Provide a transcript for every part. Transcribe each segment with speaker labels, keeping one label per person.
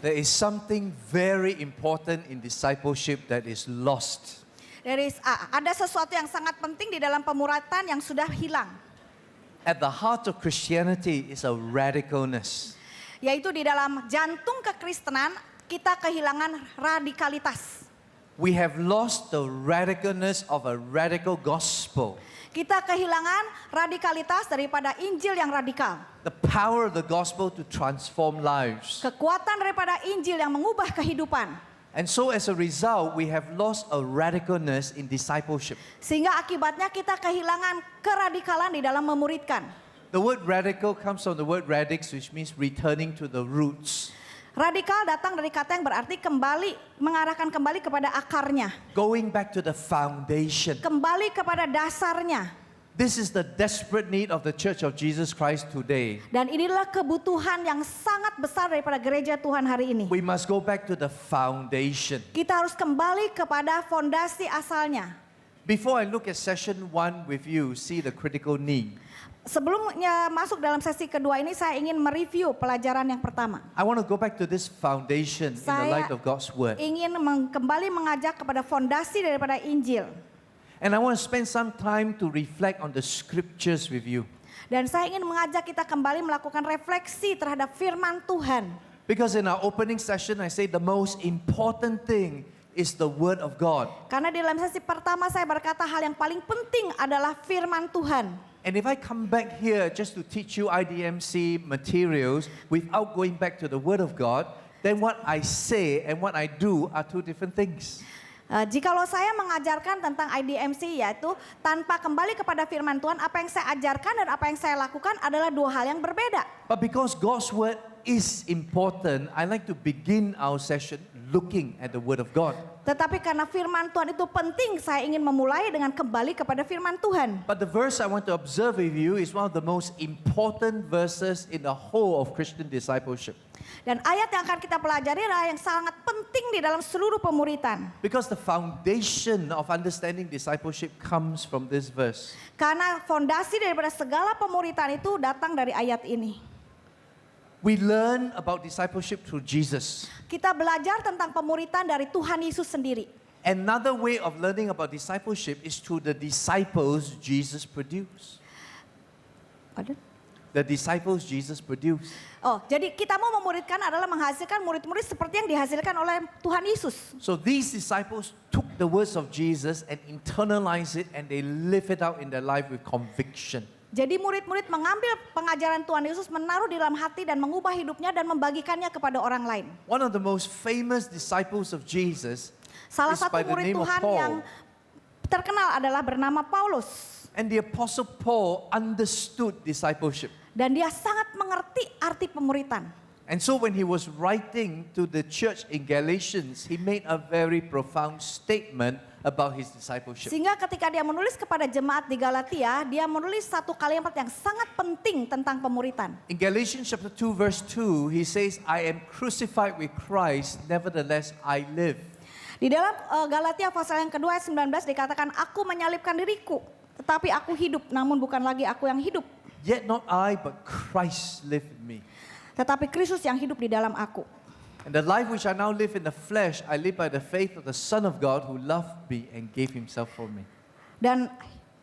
Speaker 1: There is something very important in discipleship that is lost.
Speaker 2: Ada sesuatu yang sangat penting di dalam pemuratan yang sudah hilang.
Speaker 1: At the heart of Christianity is a radicalness.
Speaker 2: Yaitu di dalam jantung kekristenan kita kehilangan radikalitas.
Speaker 1: We have lost the radicalness of a radical gospel.
Speaker 2: Kita kehilangan radikalitas daripada Injil yang radikal.
Speaker 1: The power of the gospel to transform lives.
Speaker 2: Kekuatan daripada Injil yang mengubah kehidupan.
Speaker 1: And so as a result, we have lost a radicalness in discipleship.
Speaker 2: Sehingga akibatnya kita kehilangan keradikalan di dalam memuridkan.
Speaker 1: The word radical comes from the word radix, which means returning to the roots.
Speaker 2: Radikal datang dari kata yang berarti kembali, mengarahkan kembali kepada akarnya.
Speaker 1: Going back to the foundation.
Speaker 2: Kembali kepada dasarnya.
Speaker 1: This is the desperate need of the Church of Jesus Christ today.
Speaker 2: Dan inilah kebutuhan yang sangat besar daripada gereja Tuhan hari ini.
Speaker 1: We must go back to the foundation.
Speaker 2: Kita harus kembali kepada fondasi asalnya.
Speaker 1: Before I look at session 1 with you, see the critical need.
Speaker 2: Sebelumnya masuk dalam sesi kedua ini saya ingin mereview pelajaran yang pertama.
Speaker 1: I want to go back to this foundation in the light of God's word.
Speaker 2: Ingin kembali mengajak kepada fondasi daripada Injil.
Speaker 1: And I want to spend some time to reflect on the scriptures with you.
Speaker 2: Dan saya ingin mengajak kita kembali melakukan refleksi terhadap firman Tuhan.
Speaker 1: Because in our opening session I say the most important thing is the word of God.
Speaker 2: Karena di dalam sesi pertama saya berkata hal yang paling penting adalah firman Tuhan.
Speaker 1: And if I come back here just to teach you IDMC materials without going back to the word of God, then what I say and what I do are two different things.
Speaker 2: Jikalau saya mengajarkan tentang IDMC yaitu tanpa kembali kepada firman Tuhan, apa yang saya ajarkan dan apa yang saya lakukan adalah dua hal yang berbeda.
Speaker 1: But because God's word is important, I like to begin our session looking at the word of God.
Speaker 2: Tetapi karena firman Tuhan itu penting, saya ingin memulai dengan kembali kepada firman Tuhan.
Speaker 1: But the verse I want to observe with you is one of the most important verses in the whole of Christian discipleship.
Speaker 2: Dan ayat yang akan kita pelajari adalah yang sangat penting di dalam seluruh pemuritan.
Speaker 1: Because the foundation of understanding discipleship comes from this verse.
Speaker 2: Karena fondasi daripada segala pemuritan itu datang dari ayat ini.
Speaker 1: We learn about discipleship through Jesus.
Speaker 2: Kita belajar tentang pemuritan dari Tuhan Yesus sendiri.
Speaker 1: Another way of learning about discipleship is through the disciples Jesus produced.
Speaker 2: Ada?
Speaker 1: The disciples Jesus produced.
Speaker 2: Oh, jadi kita mau memuridkan adalah menghasilkan murid-murid seperti yang dihasilkan oleh Tuhan Yesus.
Speaker 1: So these disciples took the words of Jesus and internalized it and they live it out in their life with conviction.
Speaker 2: Jadi murid-murid mengambil pengajaran Tuhan Yesus, menaruh di dalam hati dan mengubah hidupnya dan membagikannya kepada orang lain.
Speaker 1: One of the most famous disciples of Jesus
Speaker 2: Salah
Speaker 1: is
Speaker 2: satu
Speaker 1: by the
Speaker 2: murid
Speaker 1: name of
Speaker 2: Tuhan yang
Speaker 1: Paul.
Speaker 2: terkenal adalah bernama Paulus.
Speaker 1: And the apostle Paul understood discipleship.
Speaker 2: Dan dia sangat mengerti arti pemuritan.
Speaker 1: And so when he was writing to the church in Galatians, he made a very profound statement about his discipleship.
Speaker 2: Sehingga ketika dia menulis kepada jemaat di Galatia, dia menulis satu kalimat yang sangat penting tentang pemuritan.
Speaker 1: In Galatians chapter 2 verse 2, he says, I am crucified with Christ, nevertheless I live.
Speaker 2: Di dalam Galatia pasal yang kedua ayat 19 dikatakan, aku menyalibkan diriku, tetapi aku hidup, namun bukan lagi aku yang hidup.
Speaker 1: Yet not I, but Christ live in me.
Speaker 2: Tetapi Kristus yang hidup di dalam aku.
Speaker 1: And the life which I now live in the flesh, I live by the faith of the Son of God who loved me and gave himself for me.
Speaker 2: Dan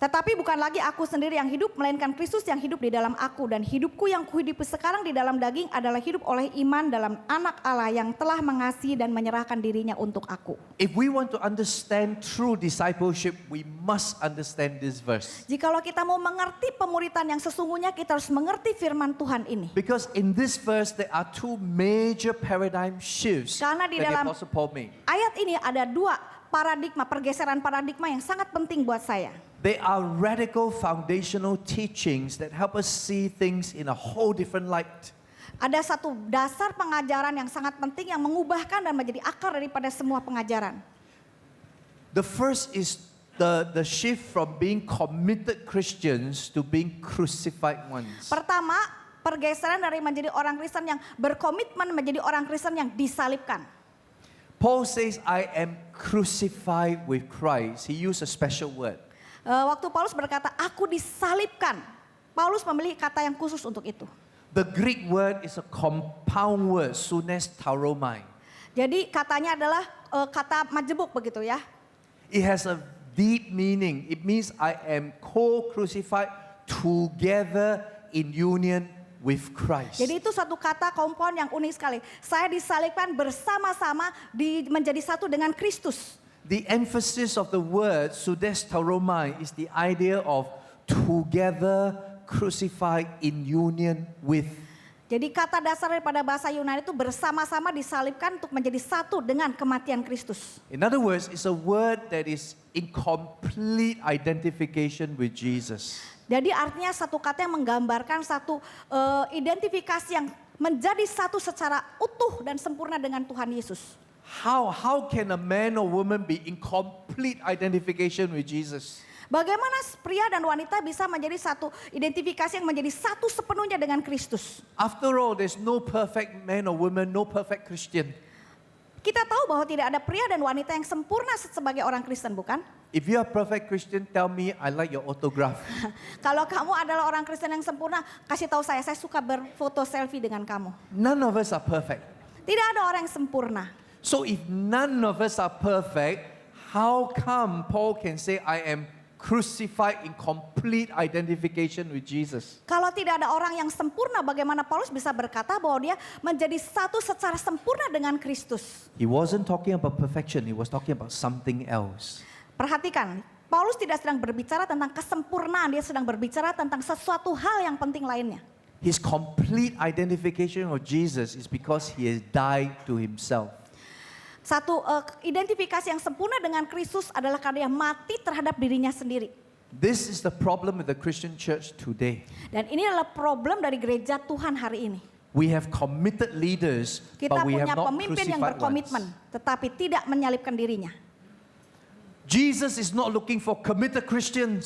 Speaker 2: tetapi bukan lagi aku sendiri yang hidup, melainkan Kristus yang hidup di dalam aku. Dan hidupku yang kuhidupi sekarang di dalam daging adalah hidup oleh iman dalam anak Allah yang telah mengasihi dan menyerahkan dirinya untuk aku.
Speaker 1: If we want to understand true discipleship, we must understand this verse.
Speaker 2: Jikalau kita mau mengerti pemuritan yang sesungguhnya, kita harus mengerti firman Tuhan ini.
Speaker 1: Because in this verse there are two major paradigm shifts
Speaker 2: Karena
Speaker 1: that
Speaker 2: di
Speaker 1: the
Speaker 2: dalam
Speaker 1: Apostle Paul made.
Speaker 2: ayat ini ada dua pergeseran paradigma yang sangat penting buat saya.
Speaker 1: They are radical foundational teachings that help us see things in a whole different light.
Speaker 2: Ada satu dasar pengajaran yang sangat penting yang mengubahkan dan menjadi akar daripada semua pengajaran.
Speaker 1: The first is the shift from being committed Christians to being crucified ones.
Speaker 2: Pertama, pergeseran dari menjadi orang Kristen yang berkomitmen menjadi orang Kristen yang disalibkan.
Speaker 1: Paul says, I am crucified with Christ. He used a special word.
Speaker 2: Waktu Paulus berkata, aku disalibkan. Paulus memilih kata yang khusus untuk itu.
Speaker 1: The Greek word is a compound word, sunestaromai.
Speaker 2: Jadi katanya adalah kata majemuk begitu ya.
Speaker 1: It has a deep meaning. It means I am co-crucified together in union with Christ.
Speaker 2: Jadi itu satu kata kompon yang unik sekali. Saya disalibkan bersama-sama menjadi satu dengan Kristus.
Speaker 1: The emphasis of the word sunestaromai is the idea of together crucified in union with.
Speaker 2: Jadi kata dasar daripada bahasa Yunani itu bersama-sama disalibkan untuk menjadi satu dengan kematian Kristus.
Speaker 1: In other words, it's a word that is in complete identification with Jesus.
Speaker 2: Jadi artinya satu kata yang menggambarkan satu identifikasi yang menjadi satu secara utuh dan sempurna dengan Tuhan Yesus.
Speaker 1: How can a man or woman be in complete identification with Jesus?
Speaker 2: Bagaimana pria dan wanita bisa menjadi satu identifikasi yang menjadi satu sepenuhnya dengan Kristus?
Speaker 1: After all, there's no perfect man or woman, no perfect Christian.
Speaker 2: Kita tahu bahwa tidak ada pria dan wanita yang sempurna sebagai orang Kristen, bukan?
Speaker 1: If you are perfect Christian, tell me I like your autograph.
Speaker 2: Kalau kamu adalah orang Kristen yang sempurna, kasih tahu saya suka berfoto selfie dengan kamu.
Speaker 1: None of us are perfect.
Speaker 2: Tidak ada orang yang sempurna.
Speaker 1: So if none of us are perfect, how come Paul can say I am crucified in complete identification with Jesus?
Speaker 2: Kalau tidak ada orang yang sempurna, bagaimana Paulus bisa berkata bahwa dia menjadi satu secara sempurna dengan Kristus?
Speaker 1: He wasn't talking about perfection, he was talking about something else.
Speaker 2: Perhatikan, Paulus tidak sedang berbicara tentang kesempurnaan, dia sedang berbicara tentang sesuatu hal yang penting lainnya.
Speaker 1: His complete identification of Jesus is because he has died to himself.
Speaker 2: Satu identifikasi yang sempurna dengan Kristus adalah karena dia mati terhadap dirinya sendiri.
Speaker 1: This is the problem with the Christian church today.
Speaker 2: Dan ini adalah problem dari gereja Tuhan hari ini.
Speaker 1: We have committed leaders,
Speaker 2: Kita
Speaker 1: but we
Speaker 2: punya
Speaker 1: have not
Speaker 2: pemimpin yang
Speaker 1: crucified
Speaker 2: berkomitmen,
Speaker 1: ones.
Speaker 2: tetapi tidak menyalibkan dirinya.
Speaker 1: Jesus is not looking for committed Christians.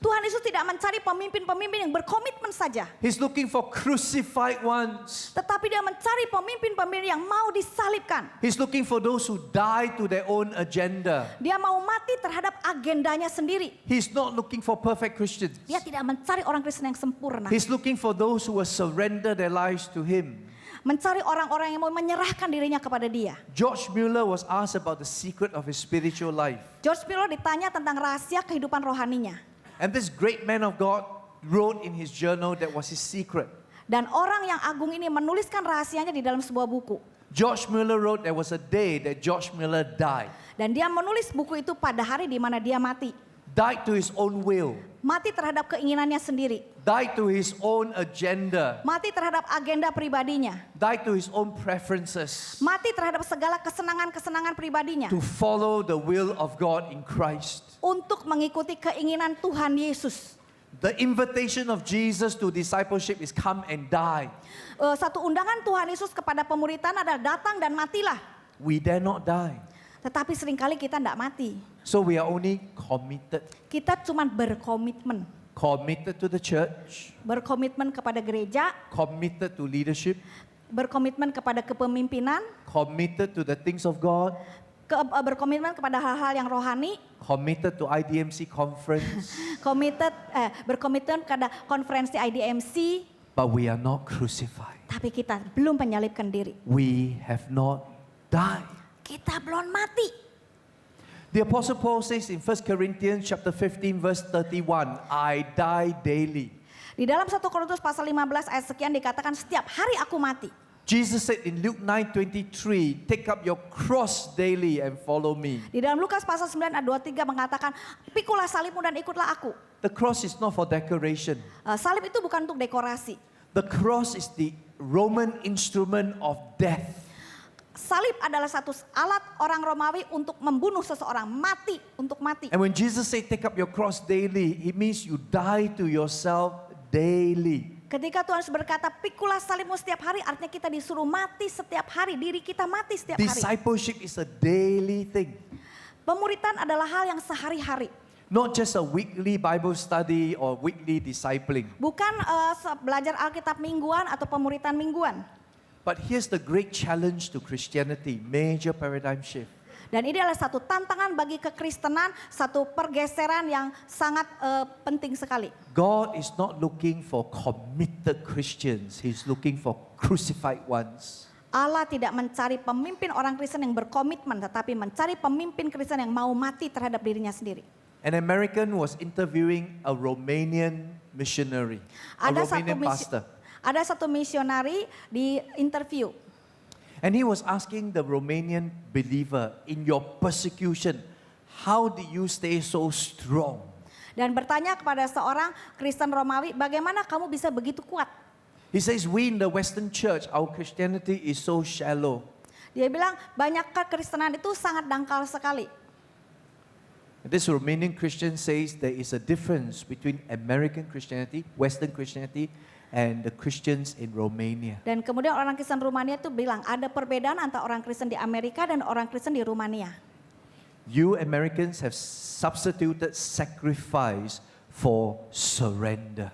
Speaker 2: Tuhan Yesus tidak mencari pemimpin-pemimpin yang berkomitmen saja.
Speaker 1: He's looking for crucified ones.
Speaker 2: Tetapi dia mencari pemimpin-pemimpin yang mau disalibkan.
Speaker 1: He's looking for those who die to their own agenda.
Speaker 2: Dia mau mati terhadap agendanya sendiri.
Speaker 1: He's not looking for perfect Christians.
Speaker 2: Dia tidak mencari orang Kristen yang sempurna.
Speaker 1: He's looking for those who will surrender their lives to him.
Speaker 2: Mencari orang-orang yang mau menyerahkan dirinya kepada dia.
Speaker 1: George Mueller was asked about the secret of his spiritual life.
Speaker 2: George Mueller ditanya tentang rahasia kehidupan rohaninya.
Speaker 1: And this great man of God wrote in his journal that was his secret.
Speaker 2: Dan orang yang agung ini menuliskan rahasianya di dalam sebuah buku.
Speaker 1: George Mueller wrote there was a day that George Mueller died.
Speaker 2: Dan dia menulis buku itu pada hari di mana dia mati.
Speaker 1: Died to his own will.
Speaker 2: Mati terhadap keinginannya sendiri.
Speaker 1: Died to his own agenda.
Speaker 2: Mati terhadap agenda pribadinya.
Speaker 1: Died to his own preferences.
Speaker 2: Mati terhadap segala kesenangan-kesenangan pribadinya.
Speaker 1: To follow the will of God in Christ.
Speaker 2: Untuk mengikuti keinginan Tuhan Yesus.
Speaker 1: The invitation of Jesus to discipleship is come and die.
Speaker 2: Satu undangan Tuhan Yesus kepada pemuridan adalah datang dan matilah.
Speaker 1: We dare not die.
Speaker 2: Tetapi seringkali kita tidak mati.
Speaker 1: So we are only committed.
Speaker 2: Kita cuma berkomitmen.
Speaker 1: Committed to the church.
Speaker 2: Berkomitmen kepada gereja.
Speaker 1: Committed to leadership.
Speaker 2: Berkomitmen kepada kepemimpinan.
Speaker 1: Committed to the things of God.
Speaker 2: Berkomitmen kepada hal-hal yang rohani.
Speaker 1: Committed to IDMC conference.
Speaker 2: Berkomitmen kepada konferensi IDMC.
Speaker 1: But we are not crucified.
Speaker 2: Tapi kita belum menyalibkan diri.
Speaker 1: We have not died.
Speaker 2: Kita belum mati.
Speaker 1: The Apostle Paul says in 1 Corinthians chapter 15 verse 31, I die daily.
Speaker 2: Di dalam 1 Korintus pasal 15 ayat sekian dikatakan setiap hari aku mati.
Speaker 1: Jesus said in Luke 9:23, take up your cross daily and follow me.
Speaker 2: Di dalam Lukas pasal 9 ayat 23 mengatakan, pikulah salibmu dan ikutlah aku.
Speaker 1: The cross is not for decoration.
Speaker 2: Salib itu bukan untuk dekorasi.
Speaker 1: The cross is the Roman instrument of death.
Speaker 2: Salib adalah satu alat orang Romawi untuk membunuh seseorang, mati untuk mati.
Speaker 1: And when Jesus said take up your cross daily, it means you die to yourself daily.
Speaker 2: Ketika Tuhan berkata, pikulah salibmu setiap hari, artinya kita disuruh mati setiap hari, diri kita mati setiap hari.
Speaker 1: Discipleship is a daily thing.
Speaker 2: Pemuridan adalah hal yang sehari-hari.
Speaker 1: Not just a weekly Bible study or weekly discipling.
Speaker 2: Bukan belajar Alkitab mingguan atau pemuridan mingguan.
Speaker 1: But here's the great challenge to Christianity, major paradigm shift.
Speaker 2: Dan ini adalah satu tantangan bagi kekristenan, satu pergeseran yang sangat penting sekali.
Speaker 1: God is not looking for committed Christians. He's looking for crucified ones.
Speaker 2: Allah tidak mencari pemimpin orang Kristen yang berkomitmen, tetapi mencari pemimpin Kristen yang mau mati terhadap dirinya sendiri.
Speaker 1: An American was interviewing a Romanian missionary, a Romanian pastor.
Speaker 2: Ada satu misionari di interview.
Speaker 1: And he was asking the Romanian believer, in your persecution, how did you stay so strong?
Speaker 2: Dan bertanya kepada seorang Kristen Romawi, bagaimana kamu bisa begitu kuat?
Speaker 1: He says, we in the Western church, our Christianity is so shallow.
Speaker 2: Dia bilang, banyak kekristenan itu sangat dangkal sekali.
Speaker 1: This Romanian Christian says there is a difference between American Christianity, Western Christianity, and the Christians in Romania.
Speaker 2: Dan kemudian orang Kristen Rumania itu bilang, ada perbedaan antara orang Kristen di Amerika dan orang Kristen di Rumania.
Speaker 1: You Americans have substituted sacrifice for surrender.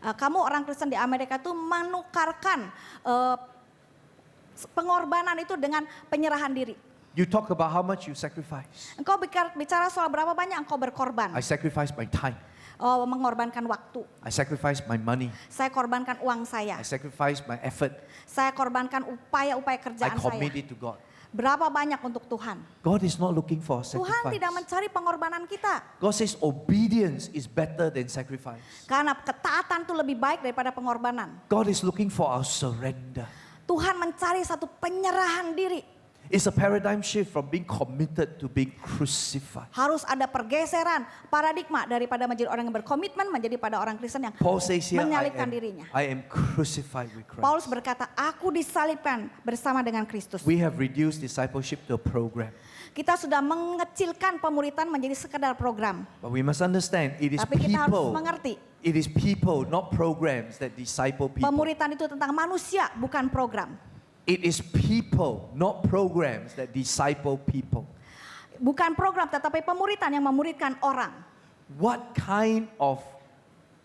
Speaker 2: Kamu orang Kristen di Amerika itu menukarkan pengorbanan itu dengan penyerahan diri.
Speaker 1: You talk about how much you sacrifice.
Speaker 2: Engkau bicara soal berapa banyak engkau berkorban.
Speaker 1: I sacrifice my time.
Speaker 2: Mengorbankan waktu.
Speaker 1: I sacrifice my money.
Speaker 2: Saya korbankan uang saya.
Speaker 1: I sacrifice my effort.
Speaker 2: Saya korbankan upaya-upaya
Speaker 1: I
Speaker 2: kerjaan
Speaker 1: commit
Speaker 2: saya.
Speaker 1: it to God.
Speaker 2: Berapa banyak untuk Tuhan?
Speaker 1: God is not looking for
Speaker 2: Tuhan
Speaker 1: sacrifice.
Speaker 2: tidak mencari pengorbanan kita.
Speaker 1: God says obedience is better than sacrifice.
Speaker 2: Karena ketaatan itu lebih baik daripada pengorbanan.
Speaker 1: God is looking for our surrender.
Speaker 2: Tuhan mencari satu penyerahan diri.
Speaker 1: It's a paradigm shift from being committed to being crucified.
Speaker 2: Harus ada pergeseran paradigma daripada menjadi orang yang berkomitmen menjadi pada orang Kristen yang
Speaker 1: Paul says here,
Speaker 2: menyalibkan dirinya.
Speaker 1: I am crucified with
Speaker 2: Paulus
Speaker 1: Christ.
Speaker 2: berkata, aku disalibkan bersama dengan Kristus.
Speaker 1: We have reduced discipleship to a program.
Speaker 2: Kita sudah mengecilkan pemuritan menjadi sekedar program.
Speaker 1: But we must understand, it is
Speaker 2: Tapi kita harus
Speaker 1: people.
Speaker 2: mengerti,
Speaker 1: It is people, not programs, that disciple people.
Speaker 2: pemuritan itu tentang manusia, bukan program.
Speaker 1: It is people, not programs, that disciple people.
Speaker 2: Bukan program, tetapi pemuritan yang memuridkan orang.
Speaker 1: What kind of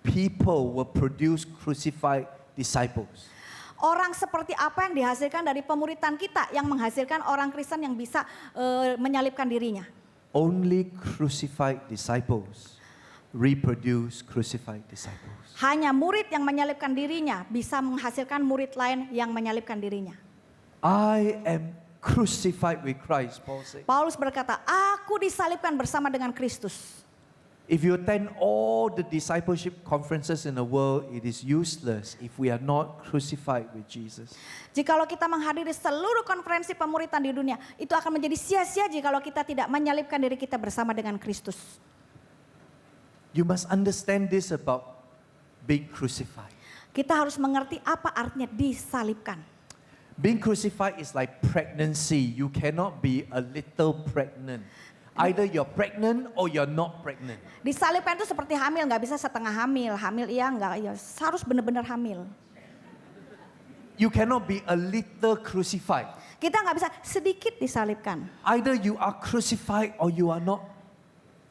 Speaker 1: people will produce crucified disciples?
Speaker 2: Orang seperti apa yang dihasilkan dari pemuritan kita yang menghasilkan orang Kristen yang bisa menyalibkan dirinya?
Speaker 1: Only crucified disciples reproduce crucified disciples.
Speaker 2: Hanya murid yang menyalibkan dirinya bisa menghasilkan murid lain yang menyalibkan dirinya.
Speaker 1: I am crucified with Christ, Paul says.
Speaker 2: Paulus berkata, aku disalibkan bersama dengan Kristus.
Speaker 1: If you attend all the discipleship conferences in the world, it is useless if we are not crucified with Jesus.
Speaker 2: Jikalau kita menghadiri seluruh konferensi pemuritan di dunia, itu akan menjadi sia-sia jikalau kita tidak menyalibkan diri kita bersama dengan Kristus.
Speaker 1: You must understand this about being crucified.
Speaker 2: Kita harus mengerti apa artinya disalibkan.
Speaker 1: Being crucified is like pregnancy. You cannot be a little pregnant. Either you're pregnant or you're not pregnant.
Speaker 2: Disalibkan itu seperti hamil, nggak bisa setengah hamil. Hamil iya, nggak iya. Harus benar-benar hamil.
Speaker 1: You cannot be a little crucified.
Speaker 2: Kita nggak bisa sedikit disalibkan.
Speaker 1: Either you are crucified or you are not.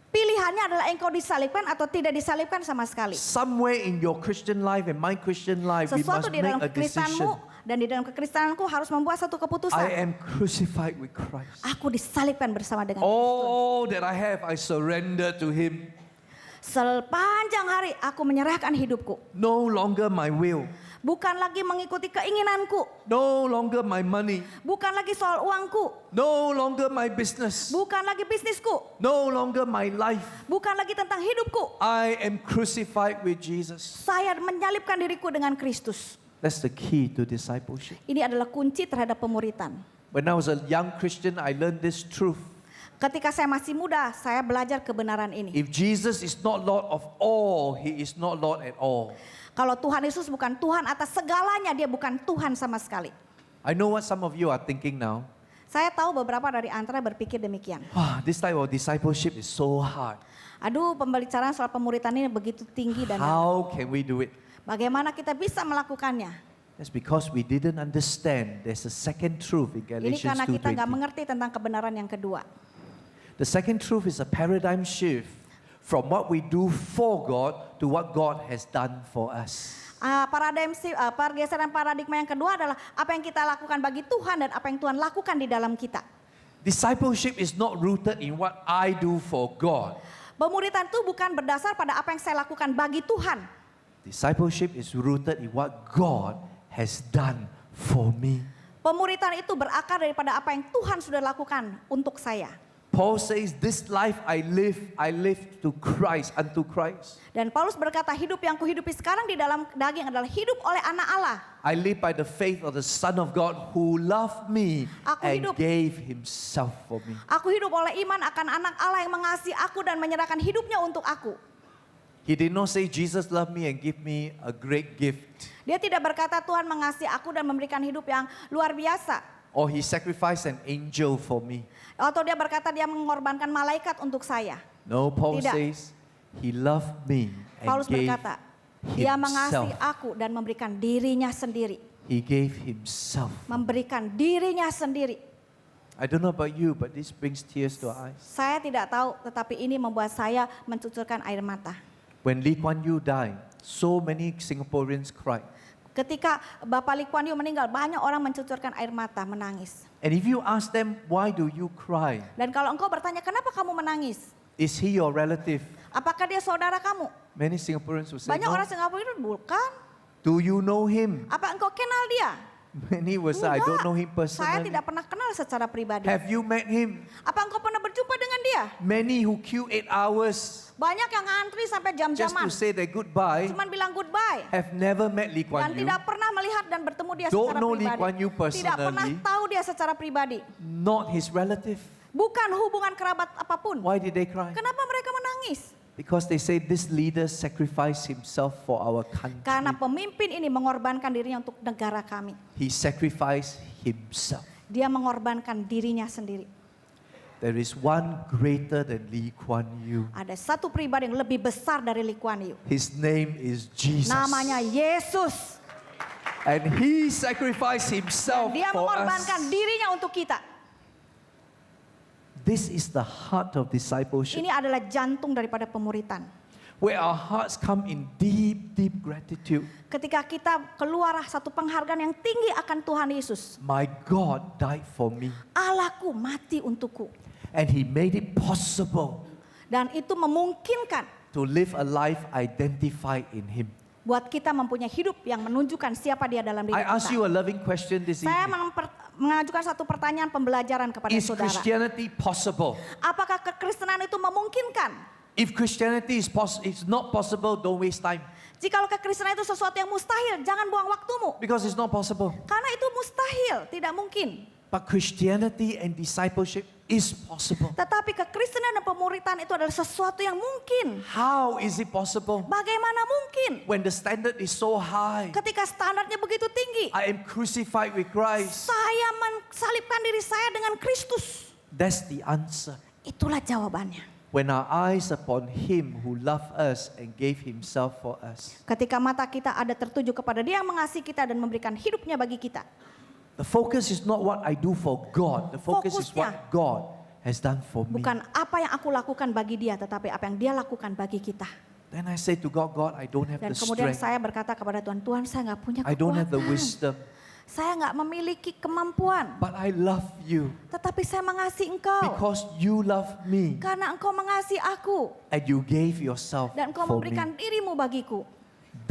Speaker 2: Pilihannya adalah engkau disalibkan atau tidak disalibkan sama sekali.
Speaker 1: Somewhere in your Christian life and my Christian life, we
Speaker 2: Sesuatu
Speaker 1: must
Speaker 2: di
Speaker 1: make
Speaker 2: dalam
Speaker 1: a
Speaker 2: kekristenanmu
Speaker 1: decision.
Speaker 2: dan di dalam kekristenanku harus membuat satu keputusan.
Speaker 1: I am crucified with Christ.
Speaker 2: Aku disalibkan bersama dengan Kristus.
Speaker 1: All that I have, I surrender to Him.
Speaker 2: Sepanjang hari aku menyerahkan hidupku.
Speaker 1: No longer my will.
Speaker 2: Bukan lagi mengikuti keinginanku.
Speaker 1: No longer my money.
Speaker 2: Bukan lagi soal uangku.
Speaker 1: No longer my business.
Speaker 2: Bukan lagi bisnisku.
Speaker 1: No longer my life.
Speaker 2: Bukan lagi tentang hidupku.
Speaker 1: I am crucified with Jesus.
Speaker 2: Saya menyalibkan diriku dengan Kristus.
Speaker 1: That's the key to discipleship.
Speaker 2: Ini adalah kunci terhadap pemuritan.
Speaker 1: When I was a young Christian, I learned this truth.
Speaker 2: Ketika saya masih muda, saya belajar kebenaran ini.
Speaker 1: If Jesus is not Lord of all, He is not Lord at all.
Speaker 2: Kalau Tuhan Yesus bukan Tuhan atas segalanya, dia bukan Tuhan sama sekali.
Speaker 1: I know what some of you are thinking now.
Speaker 2: Saya tahu beberapa dari antara berpikir demikian.
Speaker 1: This type of discipleship is so hard.
Speaker 2: Aduh, pembicaraan soal pemuritan ini begitu tinggi dan
Speaker 1: How can we do it?
Speaker 2: bagaimana kita bisa melakukannya?
Speaker 1: That's because we didn't understand there's a second truth in
Speaker 2: Ini
Speaker 1: Galatians
Speaker 2: karena kita nggak
Speaker 1: 2:20.
Speaker 2: mengerti tentang kebenaran yang kedua.
Speaker 1: The second truth is a paradigm shift from what we do for God to what God has done for us.
Speaker 2: Pergeseran paradigma yang kedua adalah apa yang kita lakukan bagi Tuhan dan apa yang Tuhan lakukan di dalam kita.
Speaker 1: Discipleship is not rooted in what I do for God.
Speaker 2: Pemuritan itu bukan berdasar pada apa yang saya lakukan bagi Tuhan.
Speaker 1: Discipleship is rooted in what God has done for me.
Speaker 2: Pemuritan itu berakar daripada apa yang Tuhan sudah lakukan untuk saya.
Speaker 1: Paul says, this life I live to Christ, unto Christ.
Speaker 2: Dan Paulus berkata, hidup yang kuhidupi sekarang di dalam daging adalah hidup oleh anak Allah.
Speaker 1: I live by the faith of the Son of God who loved me
Speaker 2: Aku
Speaker 1: and
Speaker 2: hidup.
Speaker 1: gave himself for me.
Speaker 2: Aku hidup oleh iman akan anak Allah yang mengasihi aku dan menyerahkan hidupnya untuk aku.
Speaker 1: He did not say Jesus loved me and give me a great gift.
Speaker 2: Dia tidak berkata Tuhan mengasihi aku dan memberikan hidup yang luar biasa.
Speaker 1: Or he sacrificed an angel for me.
Speaker 2: Atau dia berkata dia mengorbankan malaikat untuk saya.
Speaker 1: No, Paul
Speaker 2: Tidak.
Speaker 1: says he loved me and
Speaker 2: Paulus
Speaker 1: gave
Speaker 2: berkata, dia mengasihi
Speaker 1: himself.
Speaker 2: aku dan memberikan dirinya sendiri.
Speaker 1: He gave himself.
Speaker 2: Memberikan dirinya sendiri.
Speaker 1: I don't know about you, but this brings tears to our eyes.
Speaker 2: Saya tidak tahu, tetapi ini membuat saya mencucurkan air mata.
Speaker 1: When Lee Kuan Yew died, so many Singaporeans cried.
Speaker 2: Ketika Bapak Lee Kuan Yew meninggal, banyak orang mencucurkan air mata, menangis.
Speaker 1: And if you ask them, why do you cry?
Speaker 2: Dan kalau engkau bertanya, kenapa kamu menangis?
Speaker 1: Is he your relative?
Speaker 2: Apakah dia saudara kamu?
Speaker 1: Many Singaporeans will say,
Speaker 2: Banyak orang
Speaker 1: no.
Speaker 2: Singapura itu bukan.
Speaker 1: Do you know him?
Speaker 2: Apa engkau kenal dia?
Speaker 1: Many will say, I don't know him
Speaker 2: Saya
Speaker 1: personally.
Speaker 2: tidak pernah kenal secara pribadi.
Speaker 1: Have you met him?
Speaker 2: Apa engkau pernah berjumpa dengan dia?
Speaker 1: Many who queue 8 hours
Speaker 2: Banyak yang ngantri sampai
Speaker 1: just
Speaker 2: jam-jaman.
Speaker 1: to say their goodbye
Speaker 2: Cuman bilang goodbye.
Speaker 1: have never met Lee
Speaker 2: Dan
Speaker 1: Kuan Yew,
Speaker 2: tidak pernah melihat dan bertemu dia
Speaker 1: Don't
Speaker 2: secara
Speaker 1: know Lee
Speaker 2: pribadi.
Speaker 1: Kuan Yew
Speaker 2: Tidak pernah
Speaker 1: personally.
Speaker 2: tahu dia secara pribadi.
Speaker 1: not his relative.
Speaker 2: Bukan hubungan kerabat apapun.
Speaker 1: Why did they cry?
Speaker 2: Kenapa mereka menangis?
Speaker 1: Because they say this leader sacrificed himself for our country.
Speaker 2: Karena pemimpin ini mengorbankan dirinya untuk negara kami.
Speaker 1: He sacrificed himself.
Speaker 2: Dia mengorbankan dirinya sendiri.
Speaker 1: There is one greater than Lee Kuan Yew.
Speaker 2: Ada satu pribadi yang lebih besar dari Lee Kuan Yew.
Speaker 1: His name is Jesus.
Speaker 2: Namanya Yesus.
Speaker 1: And he sacrificed himself
Speaker 2: Dia
Speaker 1: for
Speaker 2: mengorbankan
Speaker 1: us.
Speaker 2: dirinya untuk kita.
Speaker 1: This is the heart of discipleship,
Speaker 2: Ini adalah jantung daripada pemuritan.
Speaker 1: where our hearts come in deep, deep gratitude.
Speaker 2: Ketika kita keluar satu penghargaan yang tinggi akan Tuhan Yesus.
Speaker 1: My God died for me,
Speaker 2: Allahku mati untukku.
Speaker 1: and he made it possible
Speaker 2: Dan itu memungkinkan
Speaker 1: to live a life identified in him.
Speaker 2: buat kita mempunyai hidup yang menunjukkan siapa dia dalam diri
Speaker 1: I ask you
Speaker 2: kita.
Speaker 1: a loving question this
Speaker 2: Saya
Speaker 1: evening.
Speaker 2: mengajukan satu pertanyaan pembelajaran kepada
Speaker 1: Is
Speaker 2: saudara.
Speaker 1: Christianity possible?
Speaker 2: Apakah kekristenan itu memungkinkan?
Speaker 1: If Christianity is not possible, don't waste time.
Speaker 2: Jikalau kekristenan itu sesuatu yang mustahil, jangan buang waktumu.
Speaker 1: Because it's not possible.
Speaker 2: Karena itu mustahil, tidak mungkin.
Speaker 1: But Christianity and discipleship is possible.
Speaker 2: Tetapi kekristenan dan pemuritan itu adalah sesuatu yang mungkin.
Speaker 1: How is it possible?
Speaker 2: Bagaimana mungkin?
Speaker 1: When the standard is so high,
Speaker 2: Ketika standarnya begitu tinggi,
Speaker 1: I am crucified with Christ.
Speaker 2: saya mensalibkan diri saya dengan Kristus.
Speaker 1: That's the answer.
Speaker 2: Itulah jawabannya.
Speaker 1: When our eyes upon him who loved us and gave himself for us.
Speaker 2: Ketika mata kita ada tertuju kepada dia yang mengasihi kita dan memberikan hidupnya bagi kita.
Speaker 1: The focus is not what I do for God. The focus is
Speaker 2: Fokusnya
Speaker 1: what God has done for me.
Speaker 2: bukan apa yang aku lakukan bagi dia, tetapi apa yang dia lakukan bagi kita.
Speaker 1: Then I say to God, God, I don't have
Speaker 2: Dan
Speaker 1: the
Speaker 2: kemudian
Speaker 1: strength.
Speaker 2: saya berkata kepada Tuhan, Tuhan saya nggak punya
Speaker 1: I don't have the
Speaker 2: kekuatan.
Speaker 1: wisdom.
Speaker 2: Saya nggak memiliki kemampuan.
Speaker 1: But I love you
Speaker 2: Tetapi saya mengasihi engkau.
Speaker 1: because you love me
Speaker 2: Karena engkau mengasihi aku.
Speaker 1: and you gave yourself
Speaker 2: Dan engkau
Speaker 1: for
Speaker 2: memberikan
Speaker 1: me.
Speaker 2: dirimu bagiku.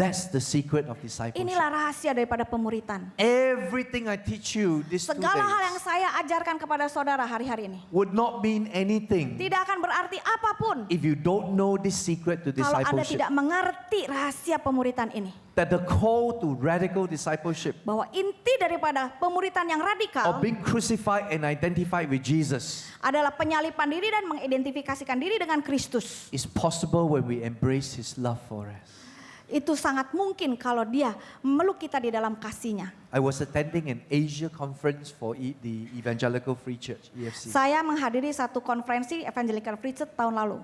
Speaker 1: That's the secret of discipleship.
Speaker 2: Inilah rahasia daripada pemuritan.
Speaker 1: Everything I teach you these 2
Speaker 2: Segala hal yang
Speaker 1: days
Speaker 2: saya ajarkan kepada saudara hari-hari ini.
Speaker 1: would not mean anything
Speaker 2: Tidak akan berarti apapun.
Speaker 1: if you don't know this secret to
Speaker 2: Kalau Anda
Speaker 1: discipleship.
Speaker 2: tidak mengerti rahasia pemuritan ini.
Speaker 1: That the call to radical discipleship
Speaker 2: Bahwa inti daripada pemuritan yang
Speaker 1: or
Speaker 2: radikal
Speaker 1: being crucified and identified with Jesus
Speaker 2: adalah penyalipan diri dan mengidentifikasikan diri dengan Kristus.
Speaker 1: is possible when we embrace his love for us.
Speaker 2: Itu sangat mungkin kalau dia memeluk kita di dalam kasihnya.
Speaker 1: I was attending an Asia conference for the Evangelical Free Church, EFC.
Speaker 2: Saya menghadiri satu konferensi Evangelical Free Church tahun lalu.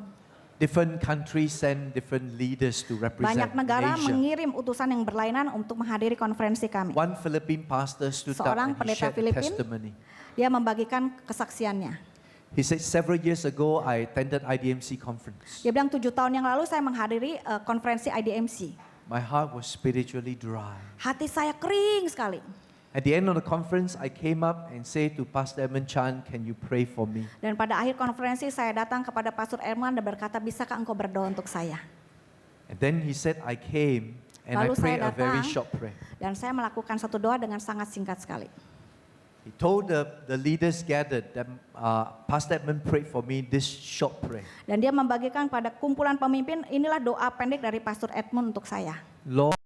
Speaker 1: Different countries send different leaders to represent
Speaker 2: Banyak negara
Speaker 1: Asia.
Speaker 2: mengirim utusan yang berlainan untuk menghadiri konferensi kami.
Speaker 1: One Philippine pastor stood up
Speaker 2: Seorang
Speaker 1: and he
Speaker 2: pendeta
Speaker 1: shared a
Speaker 2: Filipin.
Speaker 1: testimony.
Speaker 2: Dia membagikan kesaksiannya.
Speaker 1: He said, several years ago, I attended IDMC conference.
Speaker 2: Dia bilang 7 tahun yang lalu saya menghadiri konferensi IDMC.
Speaker 1: My heart was spiritually dry.
Speaker 2: Hati saya kering sekali.
Speaker 1: At the end of the conference, I came up and said to Pastor Edmund Chan, can you pray for me?
Speaker 2: Dan pada akhir konferensi saya datang kepada Pastor Edmund dan berkata, bisakah engkau berdoa untuk saya?
Speaker 1: And then he said, I came and I
Speaker 2: Lalu saya
Speaker 1: prayed a very
Speaker 2: datang.
Speaker 1: short prayer.
Speaker 2: Dan saya melakukan satu doa dengan sangat singkat sekali.
Speaker 1: He told the leaders gathered that Pastor Edmund prayed for me this short prayer.
Speaker 2: Dan dia membagikan pada kumpulan pemimpin, inilah doa pendek dari Pastor Edmund untuk saya.
Speaker 1: Lord,